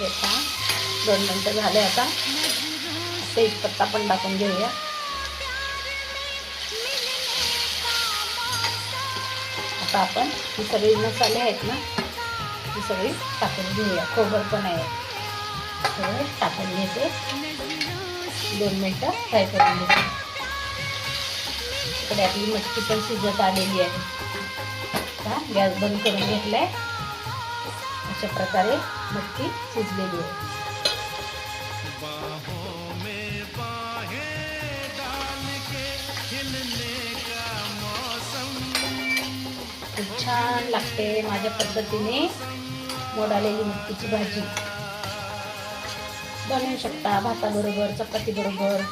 आता 2 मिनिटं झाले. आता तेजपत्ता पण टाकून घेऊया. आता आपण ही सगळी मसाले आहेत ना, ही सगळी टाकून घेऊया. खोबरं पण आहे, सगळं टाकून घेते. 2 मिनिटं फ्राय करून घेते. इकडे आपली मटकी पण शिजत आलेली आहे. आता गॅस बंद करून घेतलाय. अशा प्रकारे मटकी शिजलेली आहे. खूप छान लागते माझ्या पद्धतीने मोड आलेली मटकीची भाजी. बनवू शकता भाताबरोबर, चपातीबरोबर,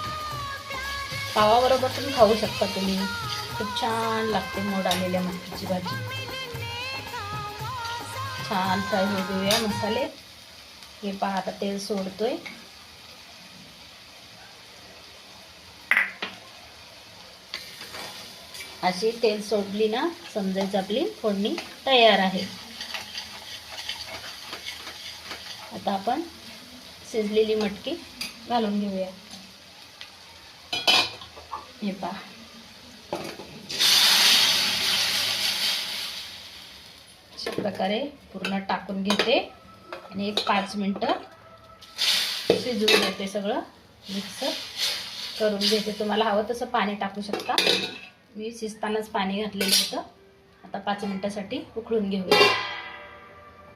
पावाबरोबर पण खाऊ शकता तुम्ही. खूप छान लागते मोड आलेल्या मटकीची भाजी. छान फ्राय होऊ देऊया मसाले. हे पहा आता तेल सोडतोय. अशी तेल सोडली ना, समजायचं आपली फोडणी तयार आहे. आता आपण शिजलेली मटकी घालून घेऊया. हे पहा, अशा प्रकारे पूर्ण टाकून घेते आणि एक 5 मिनिटं शिजवून घेते. सगळं मिक्स करून घेते. तुम्हाला हवं तसं पाणी टाकू शकता. मी शिजतानाच पाणी घातलेलं होतं. आता 5 मिनिटासाठी उकळून घेऊया.